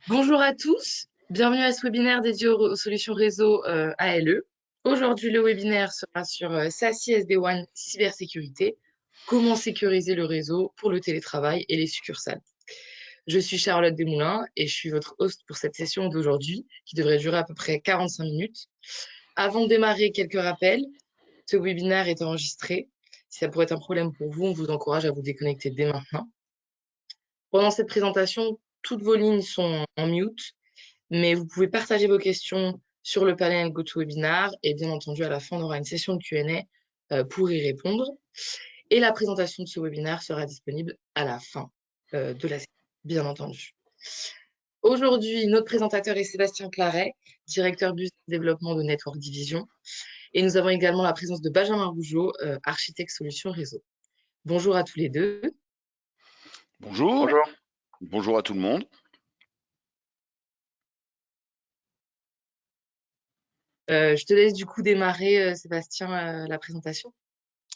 Bonjour à tous, bienvenue à ce webinaire dédié aux solutions réseau ALE. Aujourd'hui, le webinaire sera sur SASI SD-WAN cybersécurité, comment sécuriser le réseau pour le télétravail et les succursales. Je suis Charlotte Desmoulins et je suis votre host pour cette session d'aujourd'hui qui devrait durer à peu près 45 minutes. Avant de démarrer, quelques rappels. Ce webinaire est enregistré. Si ça pourrait être un problème pour vous, on vous encourage à vous déconnecter dès maintenant. Pendant cette présentation, toutes vos lignes sont en mute, mais vous pouvez partager vos questions sur le panel GoToWebinar et bien entendu, à la fin, on aura une session de Q&A pour y répondre. Et la présentation de ce webinaire sera disponible à la fin de la session, bien entendu. Aujourd'hui, notre présentateur est Sébastien Claret, directeur business développement de Network Division. Et nous avons également la présence de Benjamin Rougeau, architecte solution réseau. Bonjour à tous les deux. Bonjour. Bonjour. Bonjour à tout le monde. Je te laisse du coup démarrer, Sébastien, la présentation.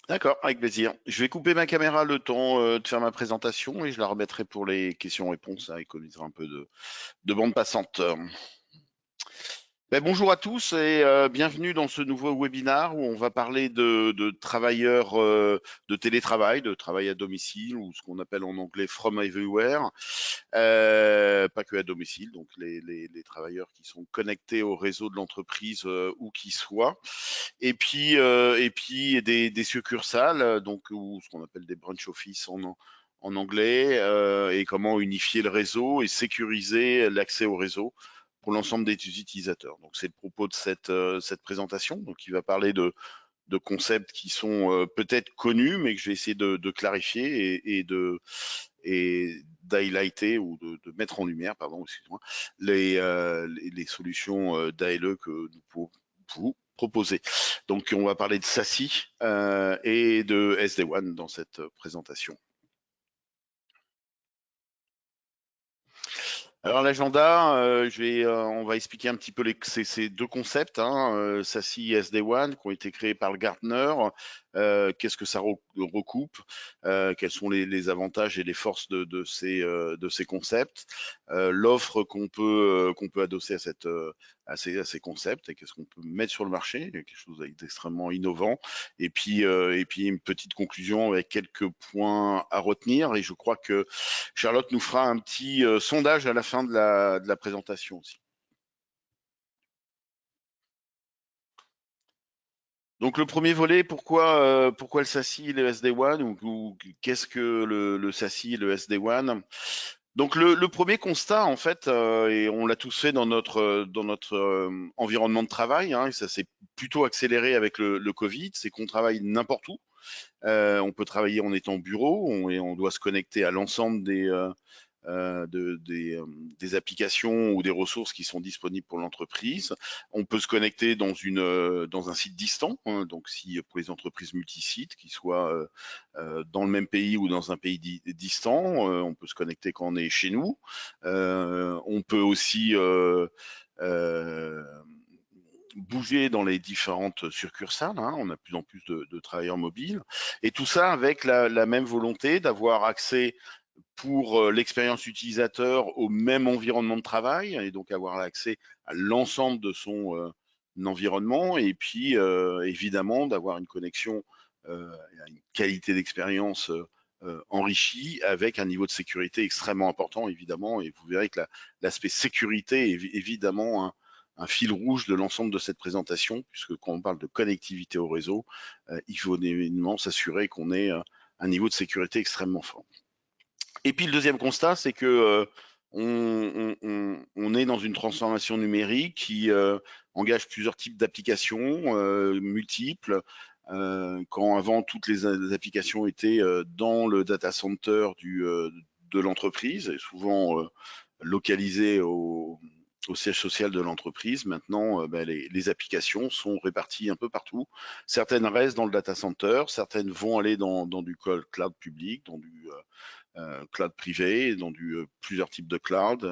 D'accord, avec plaisir. Je vais couper ma caméra le temps de faire ma présentation et je la remettrai pour les questions-réponses. Ça économisera un peu de bande passante. Bonjour à tous et bienvenue dans ce nouveau webinaire où on va parler de travailleurs de télétravail, de travail à domicile ou ce qu'on appelle en anglais from everywhere. Pas que à domicile, donc les travailleurs qui sont connectés au réseau de l'entreprise où qu'ils soient. Et puis des succursales, donc ou ce qu'on appelle des branch office en anglais, et comment unifier le réseau et sécuriser l'accès au réseau pour l'ensemble des utilisateurs. Donc c'est le propos de cette présentation, donc qui va parler de concepts qui sont peut-être connus, mais que je vais essayer de clarifier et d'highlighter ou de mettre en lumière, pardon, excuse-moi, les solutions d'ALE que nous pouvons vous proposer. Donc on va parler de SASI et de SD-WAN dans cette présentation. Alors l'agenda, on va expliquer un petit peu ces deux concepts, SASI et SD-WAN, qui ont été créés par le Gartner. Qu'est-ce que ça recoupe, quels sont les avantages et les forces de ces concepts, l'offre qu'on peut adosser à ces concepts et qu'est-ce qu'on peut mettre sur le marché, quelque chose d'extrêmement innovant. Et puis une petite conclusion avec quelques points à retenir. Et je crois que Charlotte nous fera un petit sondage à la fin de la présentation aussi. Donc le premier volet, pourquoi le SASI et le SD-WAN ou qu'est-ce que le SASI et le SD-WAN? Donc le premier constat en fait, et on l'a tous fait dans notre environnement de travail, et ça s'est plutôt accéléré avec le Covid, c'est qu'on travaille n'importe où. On peut travailler en étant au bureau et on doit se connecter à l'ensemble des applications ou des ressources qui sont disponibles pour l'entreprise. On peut se connecter dans un site distant, donc si pour les entreprises multisites, qui soient dans le même pays ou dans un pays distant, on peut se connecter quand on est chez nous. On peut aussi bouger dans les différentes succursales, on a de plus en plus de travailleurs mobiles, et tout ça avec la même volonté d'avoir accès pour l'expérience utilisateur au même environnement de travail et donc avoir accès à l'ensemble de son environnement et puis évidemment d'avoir une connexion une qualité d'expérience enrichie avec un niveau de sécurité extrêmement important évidemment, et vous verrez que l'aspect sécurité est évidemment un fil rouge de l'ensemble de cette présentation, puisque quand on parle de connectivité au réseau, il faut évidemment s'assurer qu'on ait un niveau de sécurité extrêmement fort. Et puis le deuxième constat, c'est que on est dans une transformation numérique qui engage plusieurs types d'applications multiples. Quand avant toutes les applications étaient dans le data center de l'entreprise, et souvent localisées au siège social de l'entreprise. Maintenant, les applications sont réparties un peu partout. Certaines restent dans le data center, certaines vont aller dans du cloud public, dans du cloud privé, dans plusieurs types de cloud,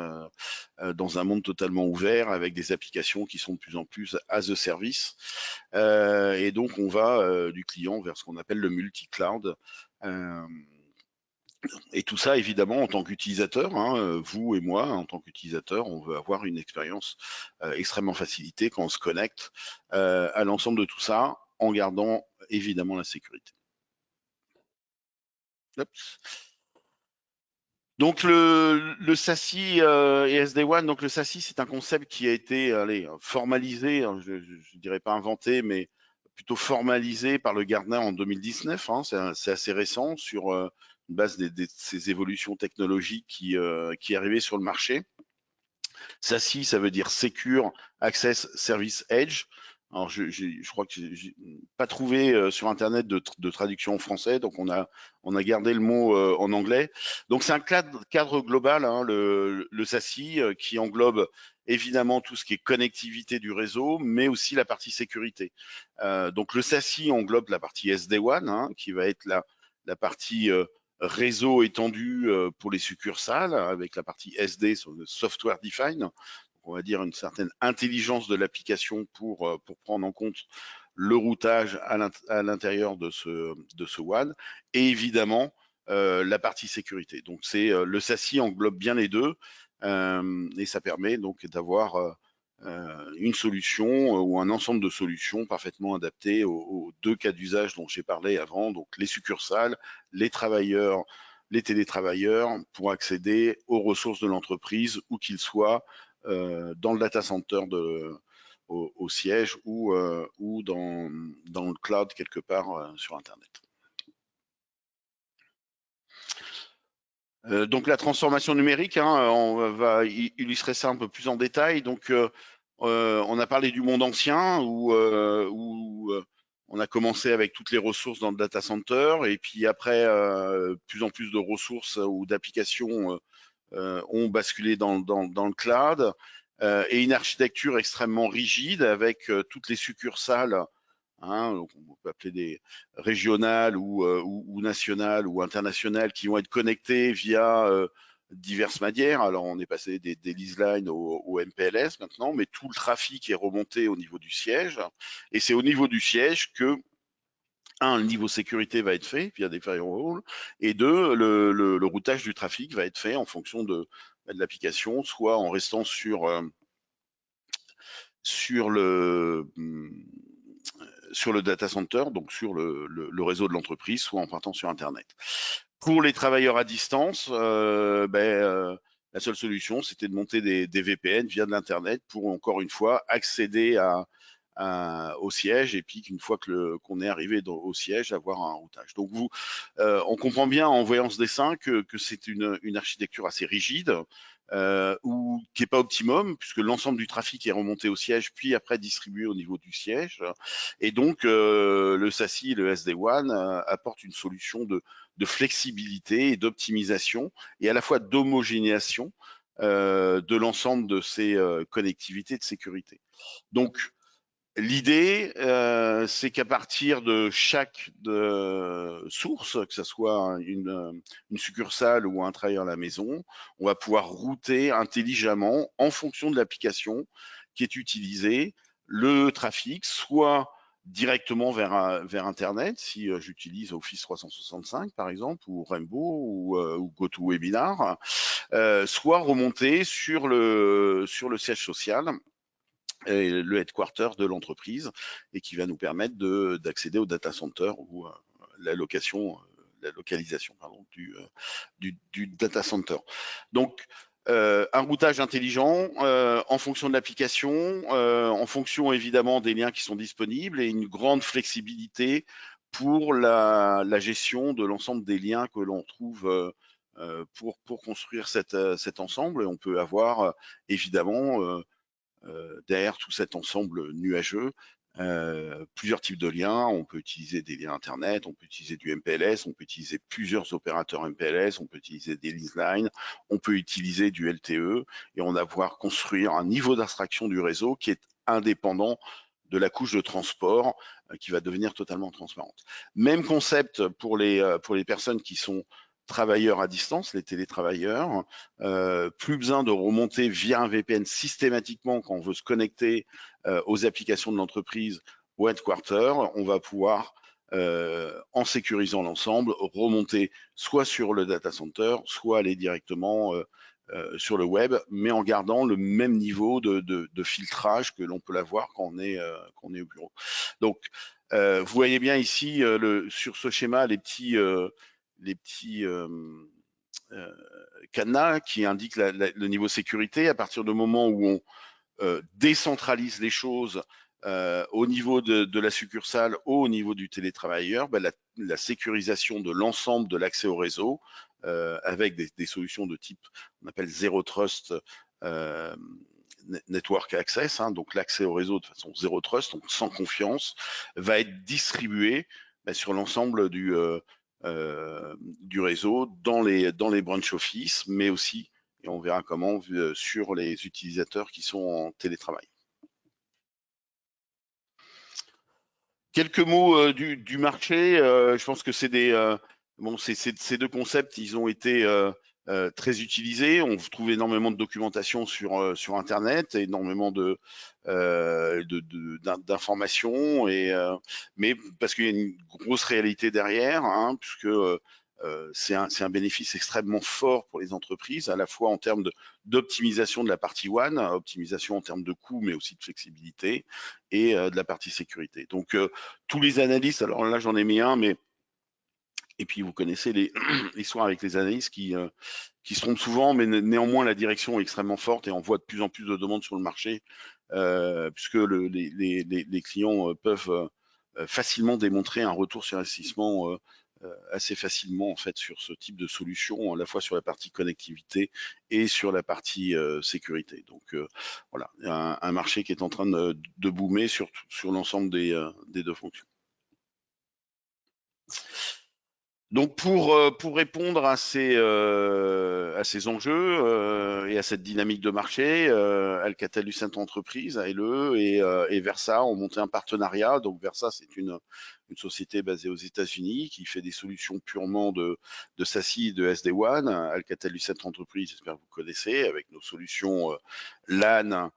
dans un monde totalement ouvert avec des applications qui sont de plus en plus as a service. Et donc on va du client vers ce qu'on appelle le multi-cloud. Et tout ça, évidemment, en tant qu'utilisateur, hein, vous et moi, en tant qu'utilisateur, on veut avoir une expérience extrêmement facilitée quand on se connecte à l'ensemble de tout ça, en gardant évidemment la sécurité. Hop. Donc le SASI et SD-WAN, donc le SASI, c'est un concept qui a été formalisé, hein, je ne dirais pas inventé, mais plutôt formalisé par le Gartner en 2019. Hein, c'est assez récent sur une base de ces évolutions technologiques qui arrivaient sur le marché. SASI, ça veut dire Secure Access Service Edge. Alors, je crois que j'ai pas trouvé sur Internet de traduction en français, donc on a gardé le mot en anglais. Donc, c'est un cadre global, hein, le SASI, qui englobe évidemment tout ce qui est connectivité du réseau, mais aussi la partie sécurité. Donc, le SASI englobe la partie SD-WAN, hein, qui va être la partie réseau étendu pour les succursales, avec la partie SD, Software Defined, on va dire une certaine intelligence de l'application pour prendre en compte le routage à l'intérieur de ce WAN, et évidemment la partie sécurité. Donc le SASI englobe bien les deux, et ça permet donc d'avoir une solution ou un ensemble de solutions parfaitement adaptées aux deux cas d'usage dont j'ai parlé avant, donc les succursales, les travailleurs, les télétravailleurs, pour accéder aux ressources de l'entreprise, où qu'ils soient, dans le data center au siège ou dans le cloud quelque part sur Internet. Donc la transformation numérique, hein, on va illustrer ça un peu plus en détail. Donc on a parlé du monde ancien où on a commencé avec toutes les ressources dans le data center, et puis après plus en plus de ressources ou d'applications ont basculé dans le cloud, et une architecture extrêmement rigide avec toutes les succursales, hein, donc on peut appeler des régionales ou nationales ou internationales, qui vont être connectées via diverses manières. Alors on est passé des leaselines au MPLS maintenant, mais tout le trafic est remonté au niveau du siège, et c'est au niveau du siège que un, le niveau sécurité va être fait via des firewalls, et deux, le routage du trafic va être fait en fonction de l'application, soit en restant sur le data center, donc sur le réseau de l'entreprise, soit en partant sur Internet. Pour les travailleurs à distance, la seule solution, c'était de monter des VPN via de l'Internet pour, encore une fois, accéder au siège, et puis qu'une fois qu'on est arrivé au siège, avoir un routage. Donc on comprend bien en voyant ce dessin que c'est une architecture assez rigide, ou qui n'est pas optimum, puisque l'ensemble du trafic est remonté au siège, puis après distribué au niveau du siège. Et donc le SASI et le SD-WAN apportent une solution de flexibilité et d'optimisation, et à la fois d'homogénéisation de l'ensemble de ces connectivités de sécurité. Donc l'idée, c'est qu'à partir de chaque source, que ce soit une succursale ou un travailleur à la maison, on va pouvoir router intelligemment, en fonction de l'application qui est utilisée, le trafic, soit directement vers Internet, si j'utilise Office 365 par exemple, ou Rainbow ou GoToWebinar, soit remonter sur le siège social, le headquarter de l'entreprise, et qui va nous permettre d'accéder au data center ou la localisation du data center. Donc un routage intelligent en fonction de l'application, en fonction évidemment des liens qui sont disponibles, et une grande flexibilité pour la gestion de l'ensemble des liens que l'on trouve pour construire cet ensemble. Et on peut avoir évidemment derrière tout cet ensemble nuageux, plusieurs types de liens. On peut utiliser des liens Internet, on peut utiliser du MPLS, on peut utiliser plusieurs opérateurs MPLS, on peut utiliser des leaselines, on peut utiliser du LTE, et on va pouvoir construire un niveau d'abstraction du réseau qui est indépendant de la couche de transport, qui va devenir totalement transparente. Même concept pour les personnes qui sont travailleurs à distance, les télétravailleurs. Plus besoin de remonter via un VPN systématiquement quand on veut se connecter aux applications de l'entreprise, au headquarter. On va pouvoir en sécurisant l'ensemble, remonter soit sur le data center, soit aller directement sur le web, mais en gardant le même niveau de filtrage que l'on peut l'avoir quand on est au bureau. Donc, vous voyez bien ici sur ce schéma les petits cadenas qui indiquent le niveau sécurité. À partir du moment où on décentralise les choses au niveau de la succursale, au niveau du télétravailleur, ben la sécurisation de l'ensemble de l'accès au réseau avec des solutions de type, on appelle Zero Trust Network Access, hein, donc l'accès au réseau de façon Zero Trust, donc sans confiance, va être distribué sur l'ensemble du réseau dans les branch office, mais aussi, et on verra comment, sur les utilisateurs qui sont en télétravail. Quelques mots du marché. Je pense que c'est ces deux concepts, ils ont été très utilisés. On trouve énormément de documentation sur Internet, énormément d'informations, mais parce qu'il y a une grosse réalité derrière, hein, puisque c'est un bénéfice extrêmement fort pour les entreprises, à la fois en termes d'optimisation de la partie WAN, optimisation en termes de coûts, mais aussi de flexibilité, et de la partie sécurité. Donc, tous les analystes, alors là j'en ai mis un, mais et puis vous connaissez l'histoire avec les analystes qui se trompent souvent, mais néanmoins la direction est extrêmement forte et on voit de plus en plus de demandes sur le marché, puisque les clients peuvent facilement démontrer un retour sur investissement assez facilement en fait sur ce type de solution, à la fois sur la partie connectivité et sur la partie sécurité. Donc voilà, un marché qui est en train de boomer sur l'ensemble des deux fonctions. Donc pour répondre à ces enjeux et à cette dynamique de marché, Alcatel-Lucent Entreprises, ALE et Versa ont monté un partenariat. Donc Versa, c'est une société basée aux États-Unis qui fait des solutions purement de SASI et de SD-WAN. Alcatel-Lucent Entreprises, j'espère que vous connaissez, avec nos solutions LAN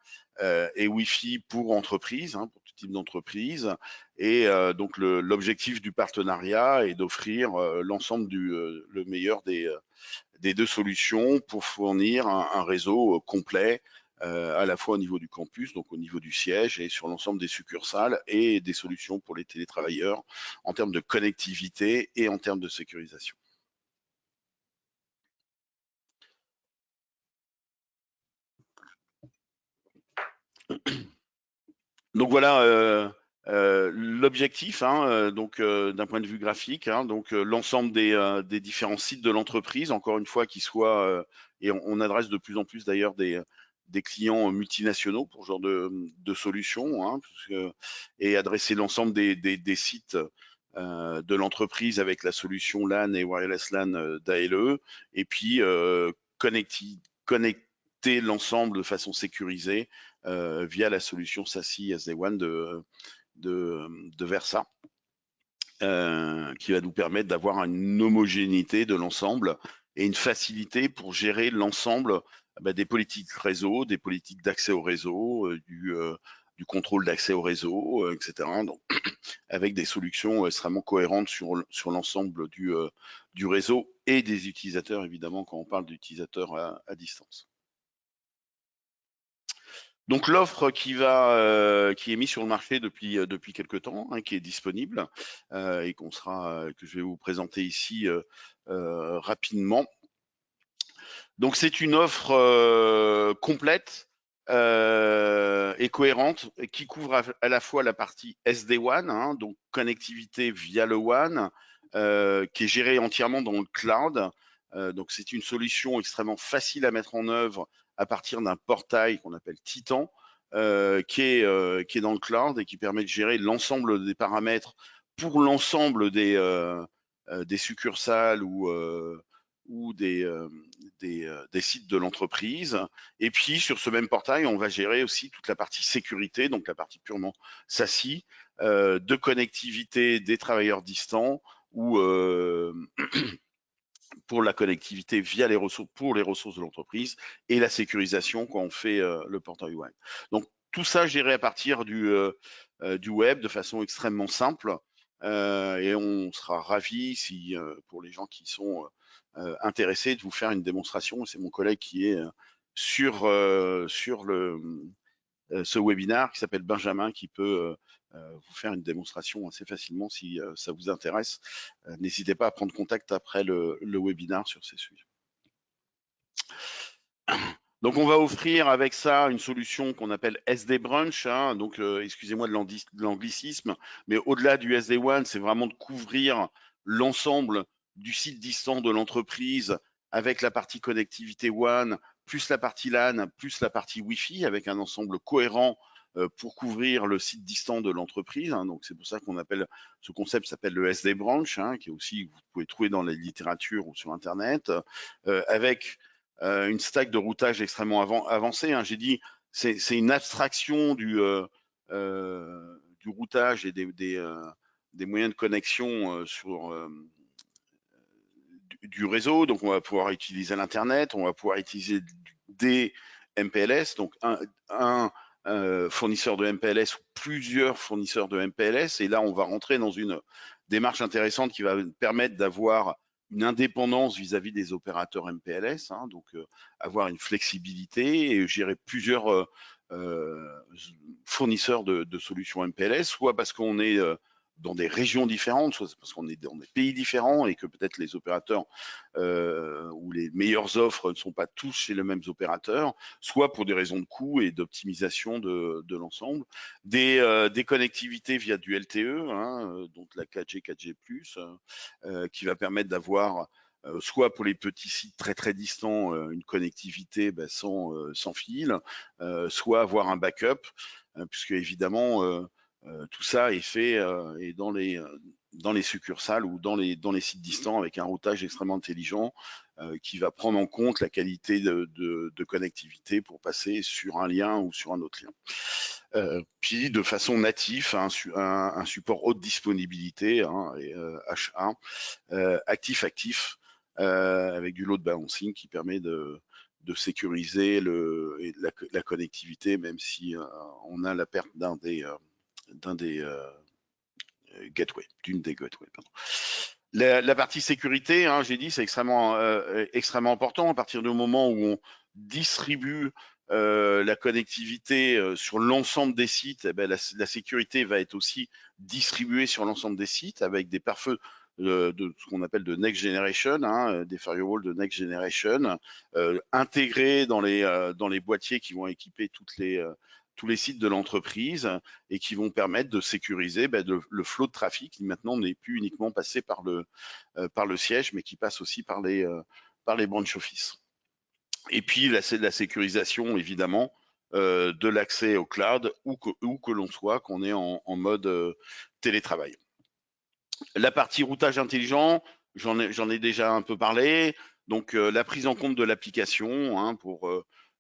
et Wi-Fi pour entreprises, hein, pour tout type d'entreprise. Et donc l'objectif du partenariat est d'offrir l'ensemble le meilleur des deux solutions pour fournir un réseau complet à la fois au niveau du campus, donc au niveau du siège et sur l'ensemble des succursales, et des solutions pour les télétravailleurs en termes de connectivité et en termes de sécurisation. Donc voilà l'objectif, hein, donc d'un point de vue graphique, hein, donc l'ensemble des différents sites de l'entreprise, encore une fois, qui soient et on adresse de plus en plus d'ailleurs des clients multinationaux pour ce genre de solutions, hein, et adresser l'ensemble des sites de l'entreprise avec la solution LAN et Wireless LAN d'ALE, et puis connecter l'ensemble de façon sécurisée via la solution SASI SD-WAN de Versa, qui va nous permettre d'avoir une homogénéité de l'ensemble et une facilité pour gérer l'ensemble des politiques réseau, des politiques d'accès au réseau, du contrôle d'accès au réseau, etc. Donc, avec des solutions extrêmement cohérentes sur l'ensemble du réseau et des utilisateurs, évidemment, quand on parle d'utilisateurs à distance. Donc l'offre qui est mise sur le marché depuis quelque temps, hein, qui est disponible et que je vais vous présenter ici rapidement. Donc c'est une offre complète et cohérente qui couvre à la fois la partie SD-WAN, hein, donc connectivité via le WAN, qui est gérée entièrement dans le cloud. Donc c'est une solution extrêmement facile à mettre en œuvre à partir d'un portail qu'on appelle Titan, qui est dans le cloud et qui permet de gérer l'ensemble des paramètres pour l'ensemble des succursales ou des sites de l'entreprise. Et puis sur ce même portail, on va gérer aussi toute la partie sécurité, donc la partie purement SASI, de connectivité des travailleurs distants ou pour la connectivité via les ressources de l'entreprise, et la sécurisation quand on fait le portail web. Donc tout ça géré à partir du web de façon extrêmement simple, et on sera ravis si, pour les gens qui sont intéressés, de vous faire une démonstration. C'est mon collègue qui est sur ce webinaire, qui s'appelle Benjamin, qui peut vous faire une démonstration assez facilement si ça vous intéresse. N'hésitez pas à prendre contact après le webinaire sur ces sujets. Donc on va offrir avec ça une solution qu'on appelle SD Branch, hein. Donc excusez-moi de l'anglicisme, mais au-delà du SD-WAN, c'est vraiment de couvrir l'ensemble du site distant de l'entreprise avec la partie connectivité WAN, plus la partie LAN, plus la partie Wi-Fi, avec un ensemble cohérent pour couvrir le site distant de l'entreprise, hein. Donc c'est pour ça qu'on appelle ce concept s'appelle le SD Branch, hein, qui est aussi, vous pouvez trouver dans la littérature ou sur Internet, avec une stack de routage extrêmement avancée, hein. J'ai dit, c'est une abstraction du routage et des moyens de connexion du réseau. Donc, on va pouvoir utiliser l'Internet, on va pouvoir utiliser des MPLS, donc un fournisseur de MPLS ou plusieurs fournisseurs de MPLS. Et là, on va rentrer dans une démarche intéressante qui va permettre d'avoir une indépendance vis-à-vis des opérateurs MPLS, hein, donc avoir une flexibilité et gérer plusieurs fournisseurs de solutions MPLS, soit parce qu'on est dans des régions différentes, soit parce qu'on est dans des pays différents et que peut-être les opérateurs ou les meilleures offres ne sont pas tous chez les mêmes opérateurs, soit pour des raisons de coût et d'optimisation de l'ensemble. Des connectivités via du LTE, hein, donc la 4G, 4G+, qui va permettre d'avoir soit pour les petits sites très très distants, une connectivité sans fil, soit avoir un backup, puisque évidemment tout ça est fait et dans les succursales ou dans les sites distants avec un routage extrêmement intelligent qui va prendre en compte la qualité de connectivité pour passer sur un lien ou sur un autre lien. Puis de façon native, un support haute disponibilité, hein, et, H1, actif, avec du load balancing qui permet de sécuriser la connectivité, même si on a la perte d'une des gateways, pardon. La partie sécurité, hein, j'ai dit, c'est extrêmement important. À partir du moment où on distribue la connectivité sur l'ensemble des sites, eh ben, la sécurité va être aussi distribuée sur l'ensemble des sites avec des pare-feux de ce qu'on appelle de next generation, hein, des firewalls de next generation, intégrés dans les boîtiers qui vont équiper tous les sites de l'entreprise et qui vont permettre de sécuriser le flot de trafic qui maintenant n'est plus uniquement passé par le siège, mais qui passe aussi par les branch office. Et puis la sécurisation, évidemment, de l'accès au cloud, où que l'on soit, qu'on est en mode télétravail. La partie routage intelligent, j'en ai déjà un peu parlé. Donc la prise en compte de l'application, hein, pour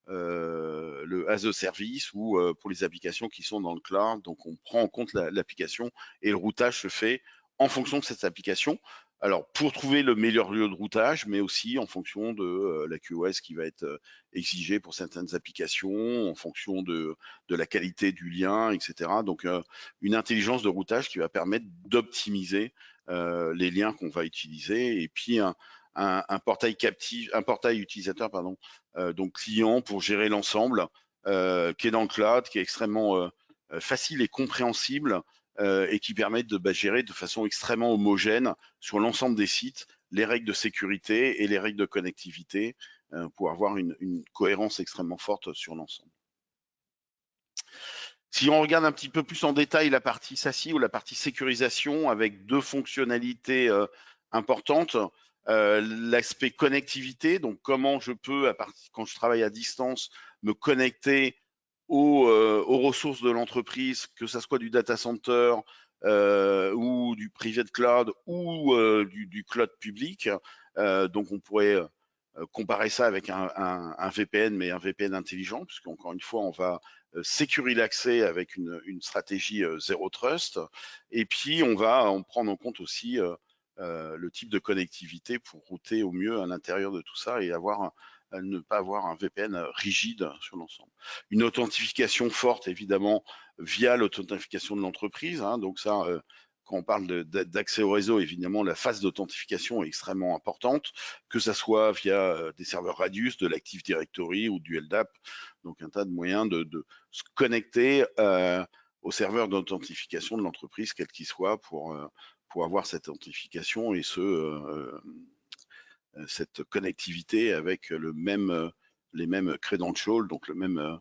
le as a service ou pour les applications qui sont dans le cloud. Donc on prend en compte l'application et le routage se fait en fonction de cette application. Alors pour trouver le meilleur lieu de routage, mais aussi en fonction de la QoS qui va être exigée pour certaines applications, en fonction de la qualité du lien, etc. Donc une intelligence de routage qui va permettre d'optimiser les liens qu'on va utiliser, et puis un portail utilisateur, pardon, donc client, pour gérer l'ensemble, qui est dans le cloud, qui est extrêmement facile et compréhensible, et qui permet de gérer de façon extrêmement homogène sur l'ensemble des sites les règles de sécurité et les règles de connectivité pour avoir une cohérence extrêmement forte sur l'ensemble. Si on regarde un petit peu plus en détail la partie SASI ou la partie sécurisation, avec deux fonctionnalités importantes, l'aspect connectivité, donc comment je peux, quand je travaille à distance, me connecter aux ressources de l'entreprise, que ça soit du data center ou du private cloud ou du cloud public. Donc on pourrait comparer ça avec un VPN, mais un VPN intelligent, puisqu'encore une fois, on va sécuriser l'accès avec une stratégie zéro trust. Et puis, on va prendre en compte aussi le type de connectivité pour router au mieux à l'intérieur de tout ça et ne pas avoir un VPN rigide sur l'ensemble. Une authentification forte, évidemment, via l'authentification de l'entreprise, hein, donc ça, quand on parle d'accès au réseau, évidemment, la phase d'authentification est extrêmement importante, que ça soit via des serveurs Radius, de l'Active Directory ou du LDAP, donc un tas de moyens de se connecter au serveur d'authentification de l'entreprise, quel qu'il soit, pour avoir cette authentification et cette connectivité avec les mêmes credentials, donc le même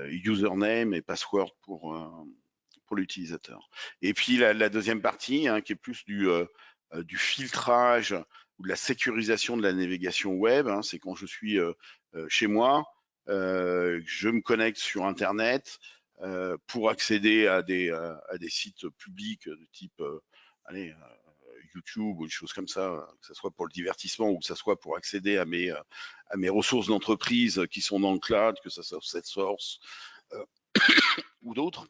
username et password pour l'utilisateur. Et puis la deuxième partie, qui est plus du filtrage ou de la sécurisation de la navigation web, c'est quand je suis chez moi, je me connecte sur Internet pour accéder à des sites publics de type allez, YouTube ou des choses comme ça, que ce soit pour le divertissement ou que ce soit pour accéder à mes ressources d'entreprise qui sont dans le cloud, que ce soit Salesforce ou d'autres.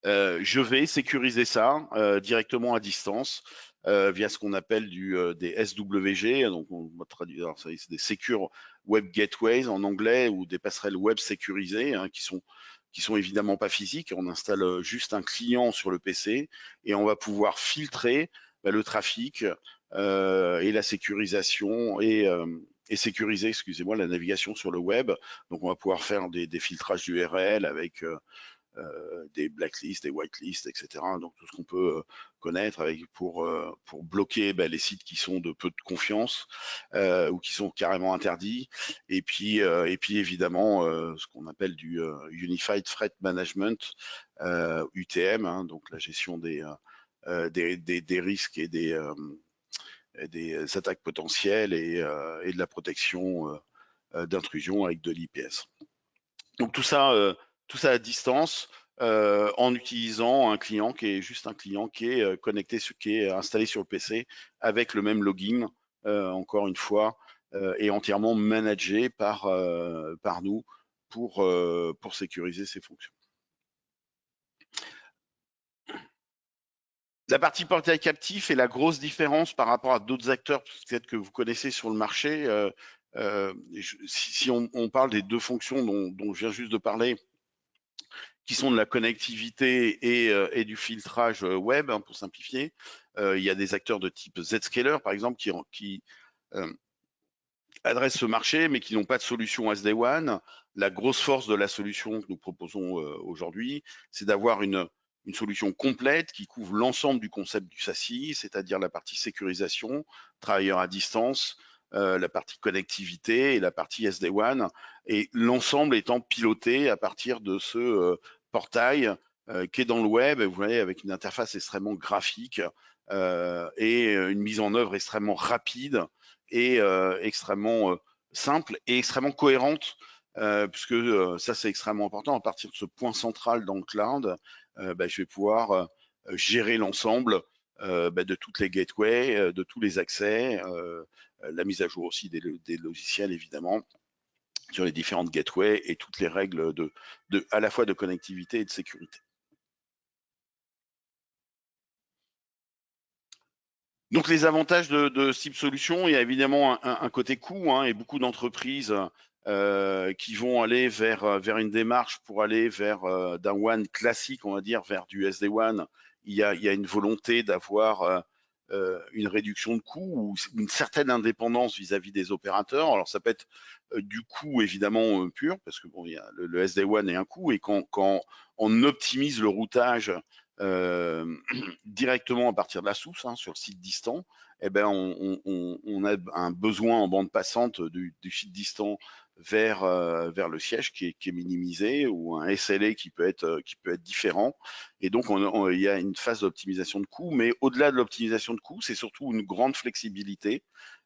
Je vais sécuriser ça directement à distance via ce qu'on appelle des SWG, donc on va traduire, c'est des Secure Web Gateways en anglais, ou des passerelles web sécurisées qui sont évidemment pas physiques. On installe juste un client sur le PC et on va pouvoir filtrer le trafic et la sécurisation et sécuriser, excusez-moi, la navigation sur le web. Donc on va pouvoir faire des filtrages d'URL avec des blacklists, des whitelists, etc. Donc tout ce qu'on peut connaître pour bloquer les sites qui sont de peu de confiance ou qui sont carrément interdits. Et puis évidemment ce qu'on appelle du Unified Threat Management, UTM, donc la gestion des risques et des attaques potentielles et de la protection d'intrusion avec de l'IPS. Donc tout ça à distance en utilisant un client qui est juste un client qui est connecté, qui est installé sur le PC avec le même login, encore une fois, et entièrement managé par nous pour sécuriser ces fonctions. La partie portail captif est la grosse différence par rapport à d'autres acteurs peut-être que vous connaissez sur le marché. Si on parle des deux fonctions dont je viens juste de parler, qui sont de la connectivité et du filtrage web, pour simplifier, il y a des acteurs de type Zscaler, par exemple, qui adressent ce marché, mais qui n'ont pas de solution SD-WAN. La grosse force de la solution que nous proposons aujourd'hui, c'est d'avoir une solution complète qui couvre l'ensemble du concept du SASI, c'est-à-dire la partie sécurisation, travailleurs à distance, la partie connectivité et la partie SD-WAN, et l'ensemble étant piloté à partir de ce portail qui est dans le web, vous voyez, avec une interface extrêmement graphique et une mise en œuvre extrêmement rapide et extrêmement simple et extrêmement cohérente, puisque ça c'est extrêmement important. À partir de ce point central dans le cloud, je vais pouvoir gérer l'ensemble de toutes les gateways, de tous les accès, la mise à jour aussi des logiciels évidemment sur les différentes gateways et toutes les règles à la fois de connectivité et de sécurité. Donc les avantages de ce type de solution, il y a évidemment un côté coût, et beaucoup d'entreprises qui vont aller vers une démarche pour aller vers d'un WAN classique, on va dire, vers du SD-WAN. Il y a une volonté d'avoir une réduction de coûts ou une certaine indépendance vis-à-vis des opérateurs. Alors ça peut être du coût évidemment pur, parce que bon, il y a le SD-WAN est un coût, et quand on optimise le routage directement à partir de la source, sur le site distant, on a un besoin en bande passante du site distant vers le siège qui est minimisé, ou un SLA qui peut être différent. Et donc il y a une phase d'optimisation de coûts, mais au-delà de l'optimisation de coûts, c'est surtout une grande flexibilité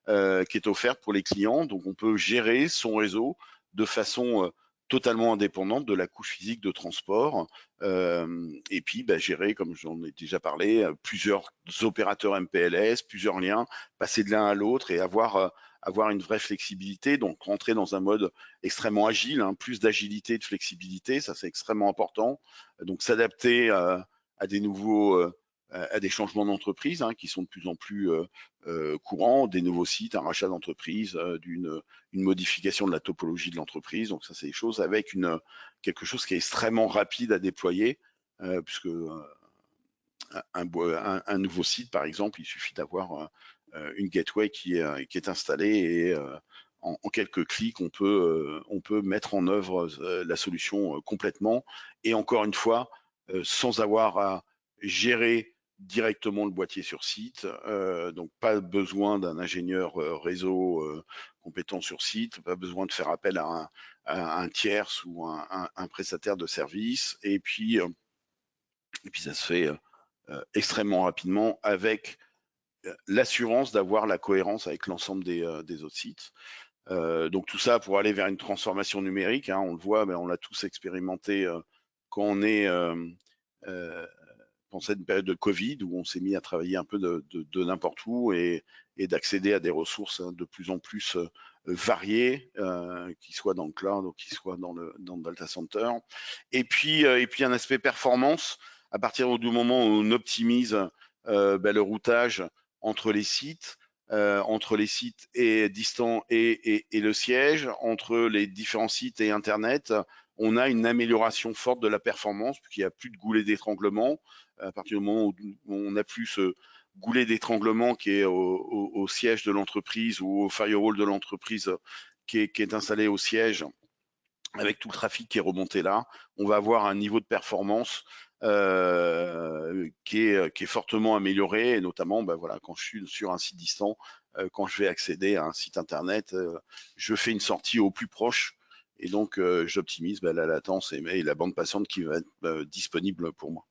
qui est offerte pour les clients. Donc on peut gérer son réseau de façon totalement indépendante de la couche physique de transport, et puis gérer, comme j'en ai déjà parlé, plusieurs opérateurs MPLS, plusieurs liens, passer de l'un à l'autre et avoir une vraie flexibilité, donc rentrer dans un mode extrêmement agile, plus d'agilité et de flexibilité, ça c'est extrêmement important. Donc s'adapter à des changements d'entreprise qui sont de plus en plus courants, des nouveaux sites, un rachat d'entreprise, une modification de la topologie de l'entreprise. Donc ça, c'est des choses avec quelque chose qui est extrêmement rapide à déployer, puisque un nouveau site, par exemple, il suffit d'avoir une gateway qui est installée et en quelques clics, on peut mettre en œuvre la solution complètement. Et encore une fois, sans avoir à gérer directement le boîtier sur site. Donc, pas besoin d'un ingénieur réseau compétent sur site, pas besoin de faire appel à un tierce ou un prestataire de service. Et puis ça se fait extrêmement rapidement avec l'assurance d'avoir la cohérence avec l'ensemble des autres sites. Donc tout ça pour aller vers une transformation numérique, hein, on le voit, mais on l'a tous expérimenté quand on est pendant cette période de Covid où on s'est mis à travailler un peu de n'importe où et d'accéder à des ressources de plus en plus variées, qui soient dans le cloud ou qui soient dans le data center. Et puis un aspect performance, à partir du moment où on optimise le routage entre les sites, et distants et le siège, entre les différents sites et Internet, on a une amélioration forte de la performance, puisqu'il n'y a plus de goulet d'étranglement. À partir du moment où on n'a plus ce goulet d'étranglement qui est au siège de l'entreprise ou au firewall de l'entreprise qui est installé au siège, avec tout le trafic qui est remonté là, on va avoir un niveau de performance qui est fortement amélioré, et notamment voilà, quand je suis sur un site distant, quand je vais accéder à un site internet, je fais une sortie au plus proche, et donc j'optimise la latence et la bande passante qui va être disponible pour moi.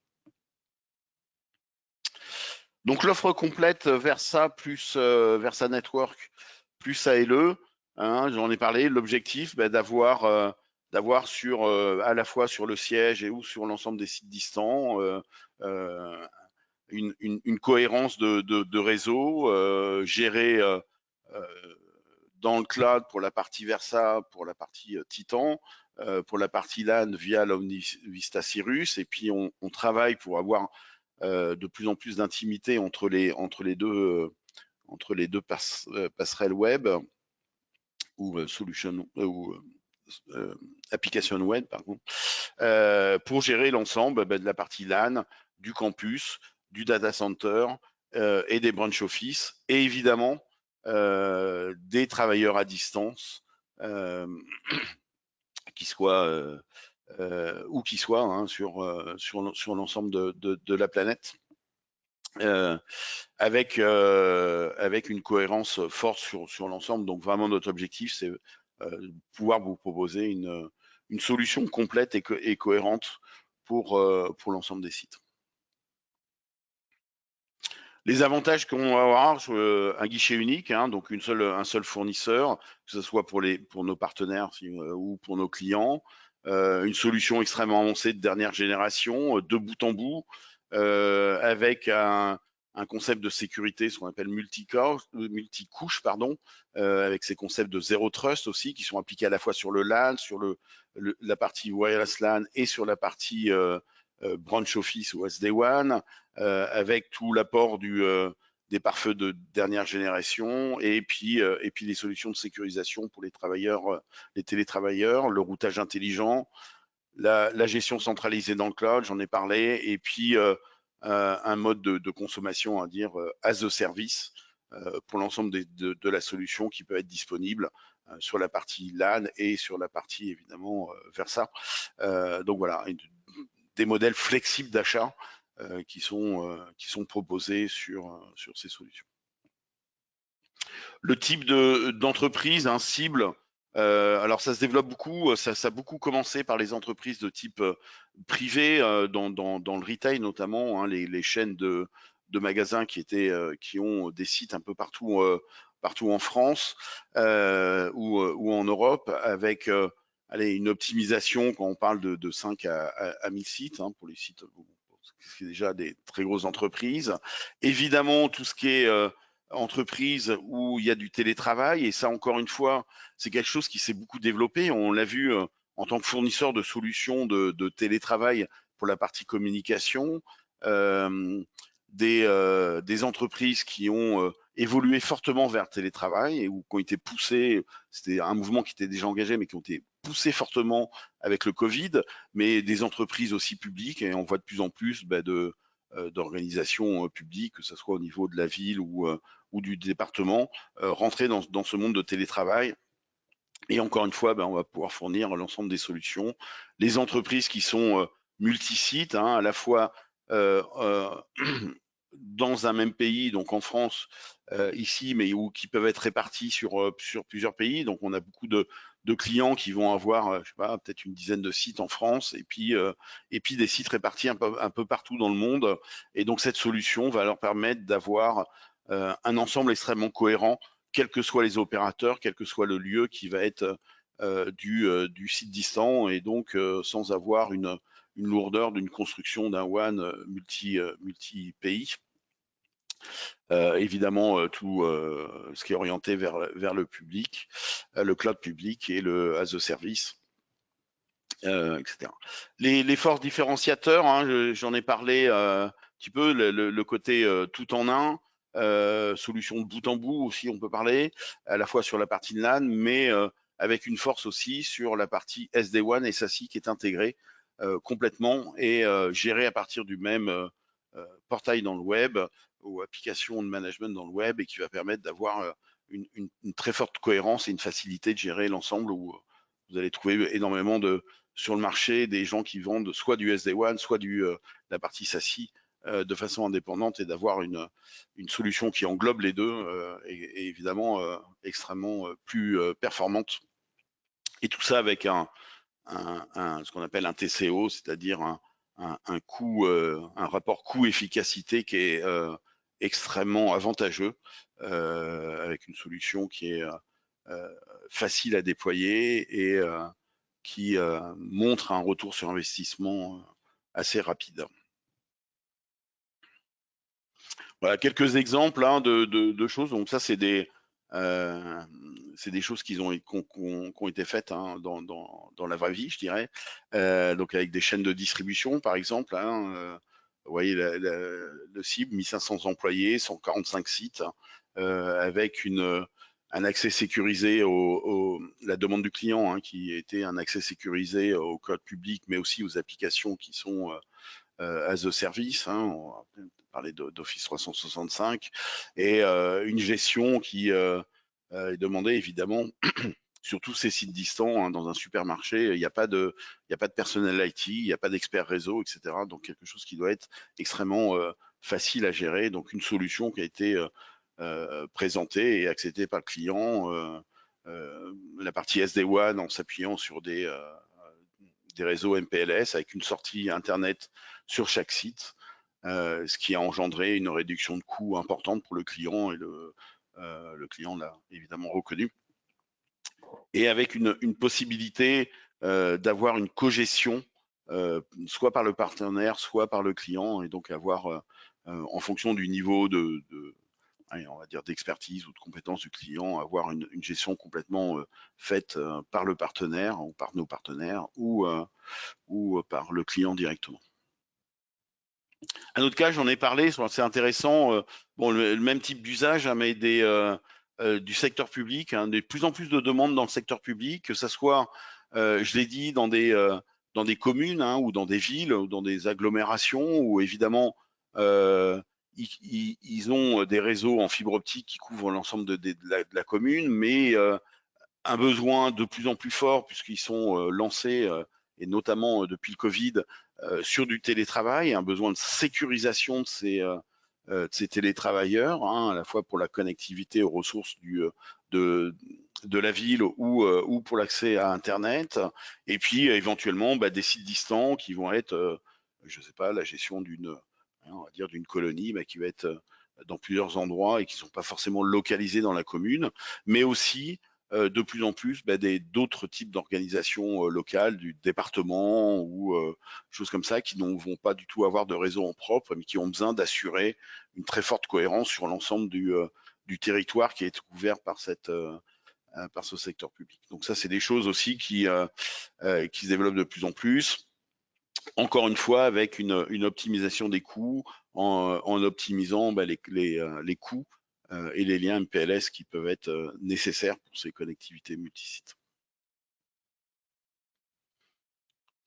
Donc l'offre complète Versa plus Versa Network plus ALE, hein, j'en ai parlé. L'objectif, d'avoir sur à la fois sur le siège et ou sur l'ensemble des sites distants une cohérence de réseau, gérée dans le cloud pour la partie Versa, pour la partie Titan, pour la partie LAN via l'Omnivista Cirrus, et puis on travaille pour avoir de plus en plus d'intimité entre les deux passerelles web ou solution ou application web, pardon, pour gérer l'ensemble de la partie LAN, du campus, du data center et des branch office, et évidemment des travailleurs à distance qui soient où qu'ils soient hein, sur l'ensemble de la planète. Avec une cohérence forte sur l'ensemble. Donc vraiment notre objectif, c'est pouvoir vous proposer une solution complète et cohérente pour l'ensemble des sites. Les avantages qu'on va avoir, un guichet unique, hein, donc un seul fournisseur, que ce soit pour nos partenaires ou pour nos clients, une solution extrêmement avancée de dernière génération, de bout en bout, avec un concept de sécurité, ce qu'on appelle multicouche, avec ces concepts de zéro trust aussi, qui sont appliqués à la fois sur le LAN, sur la partie wireless LAN et sur la partie branch office ou SD-WAN, avec tout l'apport des pare-feux de dernière génération, et puis les solutions de sécurisation pour les travailleurs, les télétravailleurs, le routage intelligent, la gestion centralisée dans le cloud, j'en ai parlé, et puis un mode de consommation, à dire as a service, pour l'ensemble de la solution qui peut être disponible sur la partie LAN et sur la partie évidemment Versa. Donc voilà, des modèles flexibles d'achat qui sont proposés sur ces solutions. Le type d'entreprise, cible, alors ça se développe beaucoup, ça a beaucoup commencé par les entreprises de type privé, dans le retail notamment, hein, les chaînes de magasins qui ont des sites un peu partout en France ou en Europe, avec une optimisation quand on parle de 5 à 1000 sites, hein, pour les sites, c'est déjà des très grosses entreprises. Évidemment, tout ce qui est entreprise où il y a du télétravail, et ça encore une fois, c'est quelque chose qui s'est beaucoup développé. On l'a vu en tant que fournisseur de solutions de télétravail pour la partie communication, des entreprises qui ont évolué fortement vers le télétravail et qui ont été poussées, c'était un mouvement qui était déjà engagé, mais qui ont été poussés fortement avec le Covid, mais des entreprises aussi publiques, et on voit de plus en plus d'organisations publiques, que ce soit au niveau de la ville ou du département, rentrer dans ce monde de télétravail. Et encore une fois, on va pouvoir fournir l'ensemble des solutions. Les entreprises qui sont multisites, hein, à la fois dans un même pays, donc en France, ici, mais qui peuvent être répartis sur plusieurs pays. Donc, on a beaucoup de clients qui vont avoir, je sais pas, peut-être une dizaine de sites en France, et puis des sites répartis un peu partout dans le monde. Et donc, cette solution va leur permettre d'avoir un ensemble extrêmement cohérent, quels que soient les opérateurs, quel que soit le lieu qui va être du site distant, et donc sans avoir une lourdeur d'une construction d'un WAN multi-pays. Évidemment, tout ce qui est orienté vers le public, le cloud public et le as a service, etc. Les forces différenciateurs, hein, j'en ai parlé un petit peu, le côté tout en un, solution de bout en bout aussi, on peut parler, à la fois sur la partie LAN, mais avec une force aussi sur la partie SD-WAN et SASE qui est intégrée complètement et gérée à partir du même portail dans le web ou application de management dans le web, et qui va permettre d'avoir une très forte cohérence et une facilité de gérer l'ensemble, où vous allez trouver énormément sur le marché des gens qui vendent soit du SD-WAN, soit la partie SASE de façon indépendante, et d'avoir une solution qui englobe les deux et évidemment extrêmement plus performante. Et tout ça avec ce qu'on appelle un TCO, c'est-à-dire un coût, un rapport coût-efficacité qui est extrêmement avantageux, avec une solution qui est facile à déployer et qui montre un retour sur investissement assez rapide. Voilà quelques exemples de choses. Donc ça, c'est des choses qui ont été faites dans la vraie vie, je dirais. Donc avec des chaînes de distribution, par exemple. Vous voyez le cible, 1500 employés, 145 sites, avec un accès sécurisé la demande du client, qui était un accès sécurisé au code public, mais aussi aux applications qui sont as a service, on va parler d'Office 365, et une gestion qui est demandée évidemment sur tous ces sites distants. Dans un supermarché, il n'y a pas de personnel IT, il n'y a pas d'expert réseau, etc. Donc quelque chose qui doit être extrêmement facile à gérer. Donc une solution qui a été présentée et acceptée par le client. La partie SD-WAN en s'appuyant sur des réseaux MPLS avec une sortie Internet sur chaque site, ce qui a engendré une réduction de coûts importante pour le client, et le client l'a évidemment reconnu. Et avec une possibilité d'avoir une cogestion, soit par le partenaire, soit par le client, et donc avoir, en fonction du niveau on va dire d'expertise ou de compétence du client, avoir une gestion complètement faite par le partenaire ou par nos partenaires, ou par le client directement. Un autre cas, j'en ai parlé, c'est intéressant, le même type d'usage, mais du secteur public, de plus en plus de demandes dans le secteur public, que ça soit, je l'ai dit, dans des communes, ou dans des villes, ou dans des agglomérations, où évidemment ils ont des réseaux en fibre optique qui couvrent l'ensemble de la commune, mais un besoin de plus en plus fort, puisqu'ils sont lancés, et notamment depuis le Covid, sur du télétravail, un besoin de sécurisation de ces télétravailleurs, à la fois pour la connectivité aux ressources de la ville, ou pour l'accès à Internet, et puis éventuellement des sites distants qui vont être, je ne sais pas, la gestion on va dire d'une colonie, qui va être dans plusieurs endroits et qui ne sont pas forcément localisés dans la commune, mais aussi de plus en plus d'autres types d'organisations locales, du département ou choses comme ça, qui ne vont pas du tout avoir de réseau en propre, mais qui ont besoin d'assurer une très forte cohérence sur l'ensemble du territoire qui est couvert par ce secteur public. Donc ça, c'est des choses aussi qui se développent de plus en plus. Encore une fois, avec une optimisation des coûts, en optimisant les coûts et les liens MPLS qui peuvent être nécessaires pour ces connectivités multisites.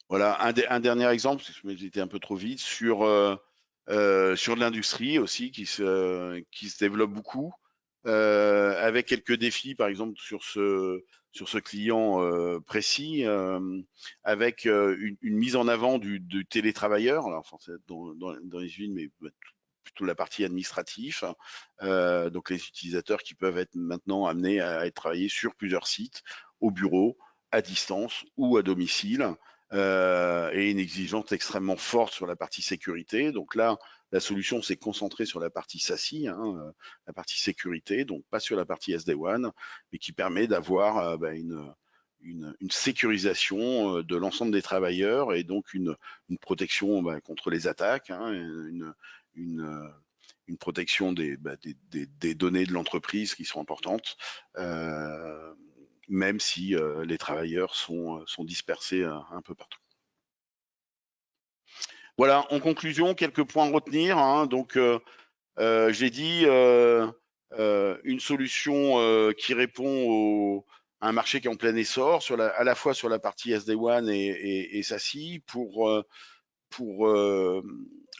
Voilà, un dernier exemple, parce que j'étais un peu trop vite, sur sur de l'industrie aussi qui se développe beaucoup, avec quelques défis, par exemple sur ce client précis, avec une mise en avant du télétravailleur, alors enfin, dans les usines, mais plutôt la partie administrative. Donc les utilisateurs qui peuvent être maintenant amenés à être travaillés sur plusieurs sites, au bureau, à distance ou à domicile, et une exigence extrêmement forte sur la partie sécurité. Donc là, la solution s'est concentrée sur la partie SASI, la partie sécurité, donc pas sur la partie SD-WAN, mais qui permet d'avoir une sécurisation de l'ensemble des travailleurs et donc une protection contre les attaques, une, une protection des données de l'entreprise qui sont importantes, même si les travailleurs sont dispersés un peu partout. Voilà, en conclusion, quelques points à retenir. Donc, j'ai dit une solution qui répond à un marché qui est en plein essor, à la fois sur la partie SD-WAN et SASI, pour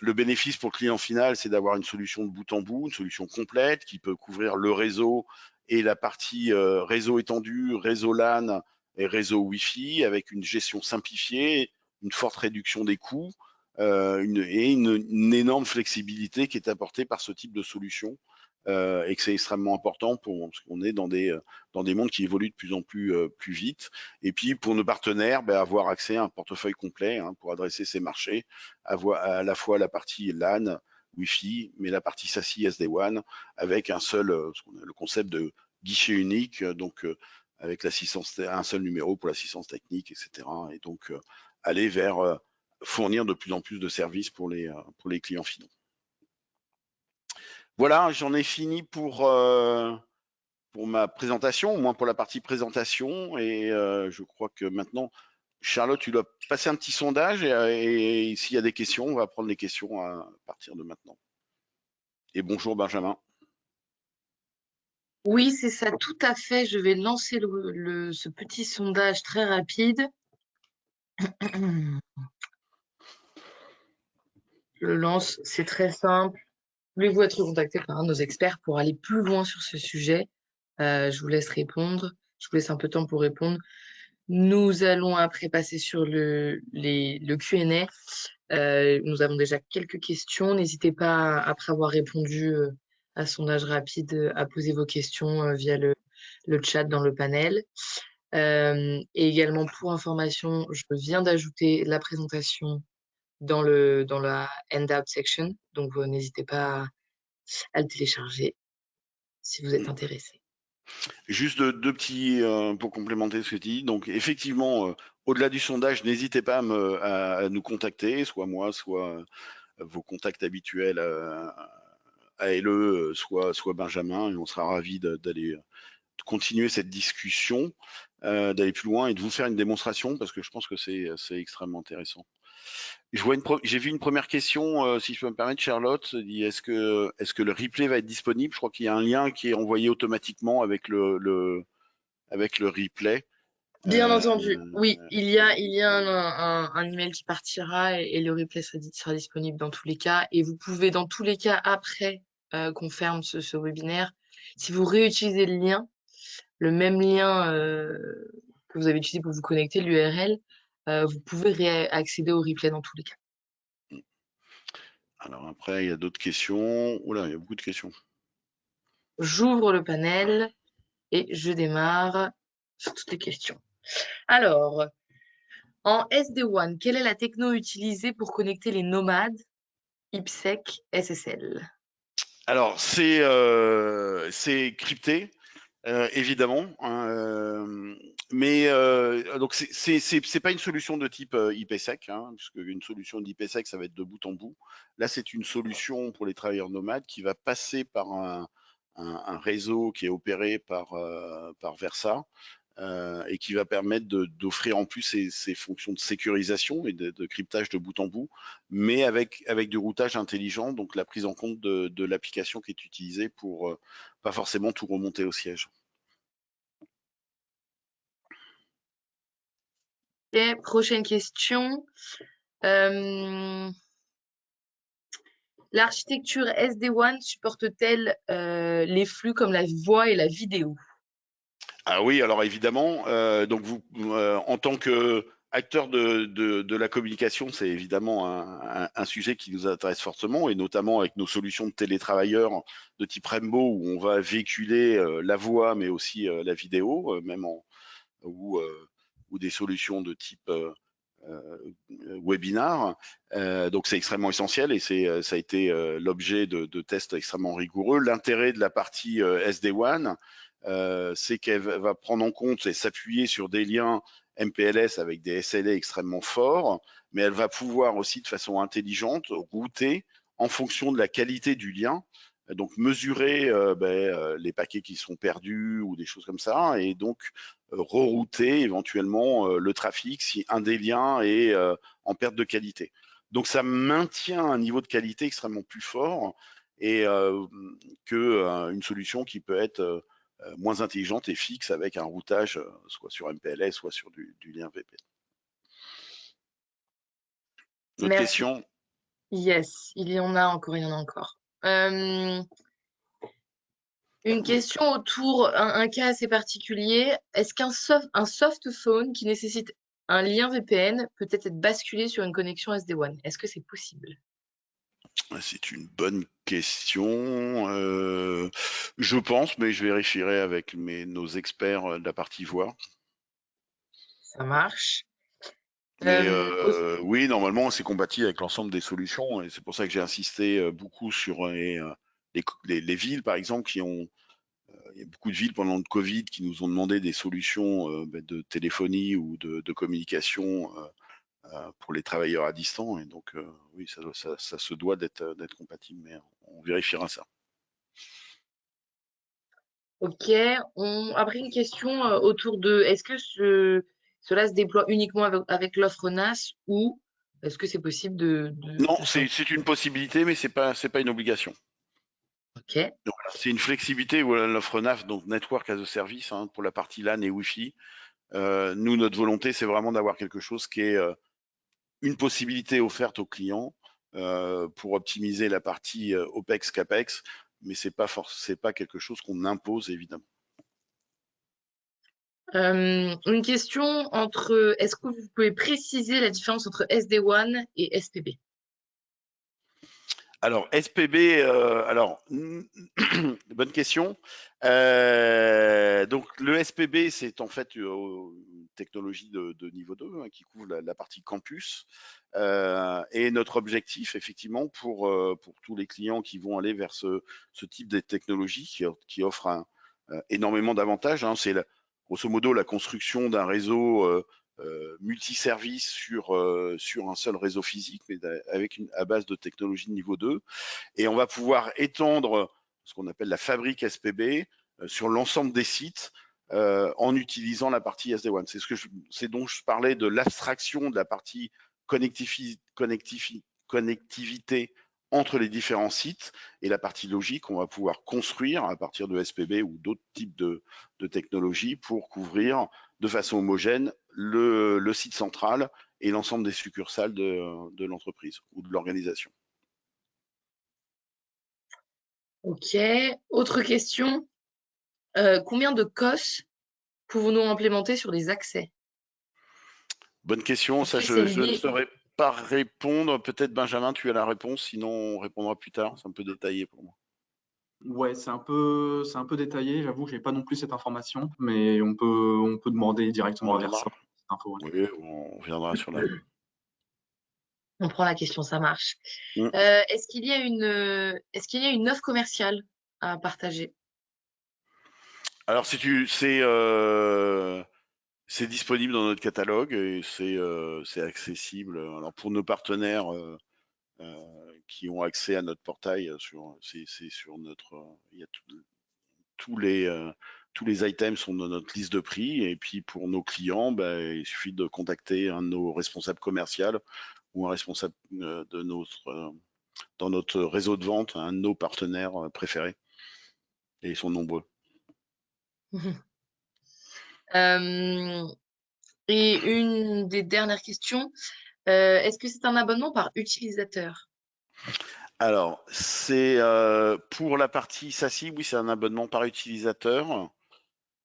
le bénéfice pour le client final, c'est d'avoir une solution de bout en bout, une solution complète qui peut couvrir le réseau et la partie réseau étendu, réseau LAN et réseau Wi-Fi, avec une gestion simplifiée, une forte réduction des coûts une énorme flexibilité qui est apportée par ce type de solution. Et que c'est extrêmement important parce qu'on est dans des mondes qui évoluent de plus en plus vite. Et puis pour nos partenaires, avoir accès à un portefeuille complet pour adresser ces marchés, avoir à la fois la partie LAN, Wi-Fi, mais la partie SASI SD-WAN avec le concept de guichet unique, donc avec l'assistance, un seul numéro pour l'assistance technique, etc. Et donc aller vers fournir de plus en plus de services pour les clients finaux. Voilà, j'en ai fini pour ma présentation, au moins pour la partie présentation. Et je crois que maintenant, Charlotte, tu dois passer un petit sondage et s'il y a des questions, on va prendre les questions à partir de maintenant. Et bonjour Benjamin. Oui, c'est ça, tout à fait. Je vais lancer ce petit sondage très rapide. Je le lance, c'est très simple. Voulez-vous être contacté par un de nos experts pour aller plus loin sur ce sujet? Je vous laisse répondre. Je vous laisse un peu de temps pour répondre. Nous allons après passer sur le Q&A. Nous avons déjà quelques questions. N'hésitez pas, après avoir répondu à sondage rapide, à poser vos questions via le chat dans le panel. Et également, pour information, je viens d'ajouter la présentation dans la handout section. Donc, n'hésitez pas à le télécharger si vous êtes intéressé. Juste deux petits pour complémenter ce que tu dis. Donc effectivement, au-delà du sondage, n'hésitez pas à nous contacter, soit moi, soit vos contacts habituels à LE, soit Benjamin, et on sera ravis d'aller continuer cette discussion, d'aller plus loin et de vous faire une démonstration parce que je pense que c'est extrêmement intéressant. J'ai vu une première question, si je peux me permettre, Charlotte, dit est-ce que le replay va être disponible? Je crois qu'il y a un lien qui est envoyé automatiquement avec avec le replay. Bien entendu, oui, il y a un email qui partira et le replay sera disponible dans tous les cas. Et vous pouvez, dans tous les cas, après qu'on ferme ce webinaire, si vous réutilisez le même lien que vous avez utilisé pour vous connecter, l'URL, vous pouvez accéder au replay dans tous les cas. Alors après, il y a d'autres questions. Oula, il y a beaucoup de questions. J'ouvre le panel et je démarre sur toutes les questions. Alors, en SD-WAN, quelle est la techno utilisée pour connecter les nomades IPsec SSL? Alors, c'est crypté, évidemment, mais donc c'est pas une solution de type IPsec, puisque une solution d'IPsec, ça va être de bout en bout. Là, c'est une solution pour les travailleurs nomades qui va passer par un réseau qui est opéré par Versa, et qui va permettre d'offrir en plus ces fonctions de sécurisation et de cryptage de bout en bout, mais avec du routage intelligent, donc la prise en compte de l'application qui est utilisée pour pas forcément tout remonter au siège. Ok, prochaine question. Euh, L'architecture SD-WAN supporte-t-elle les flux comme la voix et la vidéo? Ah oui, alors évidemment, donc vous, en tant que acteur de la communication, c'est évidemment un sujet qui nous intéresse fortement, et notamment avec nos solutions de télétravailleurs de type Rainbow, où on va véhiculer la voix, mais aussi la vidéo, même ou, euh, ou des solutions de type euh, webinar. Donc c'est extrêmement essentiel, et ça a été l'objet de tests extrêmement rigoureux. L'intérêt de la partie SD-WAN, c'est qu'elle va prendre en compte et s'appuyer sur des liens MPLS avec des SLA extrêmement forts, mais elle va pouvoir aussi de façon intelligente router en fonction de la qualité du lien, donc mesurer les paquets qui sont perdus ou des choses comme ça, et donc rerouter éventuellement le trafic si un des liens est en perte de qualité. Donc ça maintient un niveau de qualité extrêmement plus fort, et que une solution qui peut être moins intelligente et fixe avec un routage soit sur MPLS, soit sur du lien VPN. Notre Merci. question. Yes, il y en a encore. Une question autour, un cas assez particulier. Est-ce un softphone qui nécessite un lien VPN peut être basculé sur une connexion SD-WAN? Est-ce que c'est possible? C'est une bonne question. Je pense, mais je vérifierai avec nos experts de la partie voix. Ça marche. Mais Aussi- oui, normalement, c'est compatible avec l'ensemble des solutions, et c'est pour ça que j'ai insisté beaucoup sur les villes, par exemple, il y a beaucoup de villes pendant le Covid qui nous ont demandé des solutions de téléphonie ou de communication pour les travailleurs à distance, et donc oui, ça se doit d'être compatible, mais on vérifiera ça. Ok. Après une question autour de est-ce que cela se déploie uniquement avec l'offre NAS ou est-ce que c'est possible Non, de c'est une possibilité, mais c'est pas une obligation. Ok. Donc, voilà, c'est une flexibilité où l'offre NAF, donc Network as a Service, hein, pour la partie LAN et Wi-Fi. Nous, notre volonté, c'est vraiment d'avoir quelque chose qui est une possibilité offerte aux clients pour optimiser la partie OPEX, CAPEX, mais c'est pas quelque chose qu'on impose, évidemment. Une question est-ce que vous pouvez préciser la différence entre SD-WAN et SPB? Alors, SPB, bonne question. Donc, le SPB, c'est en fait une technologie de niveau 2 hein, qui couvre la partie campus. Et notre objectif, effectivement, pour tous les clients qui vont aller vers ce type de technologie qui offre énormément d'avantages, hein, c'est grosso modo la construction d'un réseau multiservice sur un seul réseau physique, mais avec à base de technologie de niveau 2. Et on va pouvoir étendre ce qu'on appelle la fabrique SPB sur l'ensemble des sites en utilisant la partie SD-WAN. C'est dont je parlais de l'abstraction de la partie connectivité entre les différents sites, et la partie logique, on va pouvoir construire à partir de SPB ou d'autres types de technologies pour couvrir de façon homogène le site central et l'ensemble des succursales de l'entreprise ou de l'organisation. Ok. Autre question. Combien de COS pouvons-nous implémenter sur des accès? Bonne question, Est-ce ça que c'est je ne lié? saurais pas répondre. Peut-être Benjamin, tu as la réponse, sinon on répondra plus tard. C'est un peu détaillé pour moi. Ouais, c'est un peu détaillé. J'avoue que j'ai pas non plus cette information, mais on peut demander On directement à reviendra. Versa cette info. Ouais. Oui, on reviendra sur la. On prend la question, ça marche. Mm. Est-ce qu'il y a une offre commerciale à partager? Alors c'est disponible dans notre catalogue, et c'est accessible. Alors pour nos partenaires qui ont accès à notre portail, c'est sur notre, il y a tous les items sont dans notre liste de prix, et puis pour nos clients, il suffit de contacter un de nos responsables commerciaux ou un responsable dans notre réseau de vente, un de nos partenaires préférés, et ils sont nombreux. Euh, et une des dernières questions, est-ce que c'est un abonnement par utilisateur? Alors, c'est pour la partie SASI, oui, c'est un abonnement par utilisateur.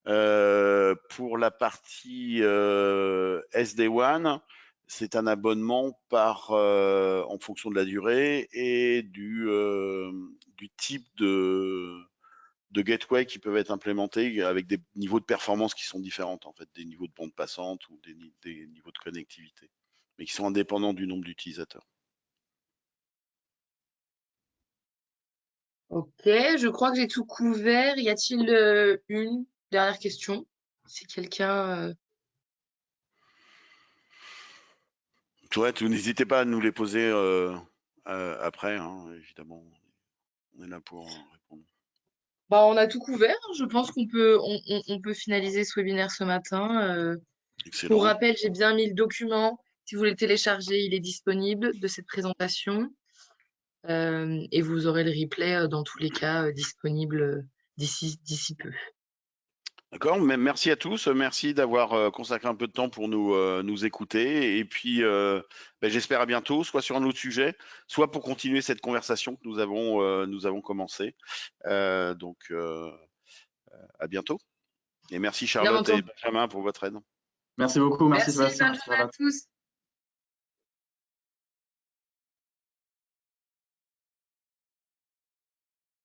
Pour la partie SD-WAN, c'est un abonnement en fonction de la durée et du type de gateway qui peuvent être implémentés avec des niveaux de performance qui sont différents, en fait, des niveaux de bande passante ou des niveaux de connectivité, mais qui sont indépendants du nombre d'utilisateurs. Ok, je crois que j'ai tout couvert. Y a-t-il une dernière question? Si quelqu'un... Ouais, n'hésitez pas à nous les poser après, hein, évidemment. On est là pour répondre. Bah, on a tout couvert. Je pense qu'on peut finaliser ce webinaire ce matin. Pour Excellent. rappel, j'ai bien mis le document. Si vous voulez le télécharger, il est disponible de cette présentation. Et vous aurez le replay dans tous les cas disponible d'ici peu. D'accord, merci à tous. Merci d'avoir consacré un peu de temps pour nous écouter. Et puis, j'espère à bientôt, soit sur un autre sujet, soit pour continuer cette conversation que nous avons commencée. Donc, à bientôt. Et merci Bien Charlotte et entendu. Benjamin pour votre aide. Merci beaucoup, merci Merci, Sébastien, bonne merci journée à Charlotte. tous.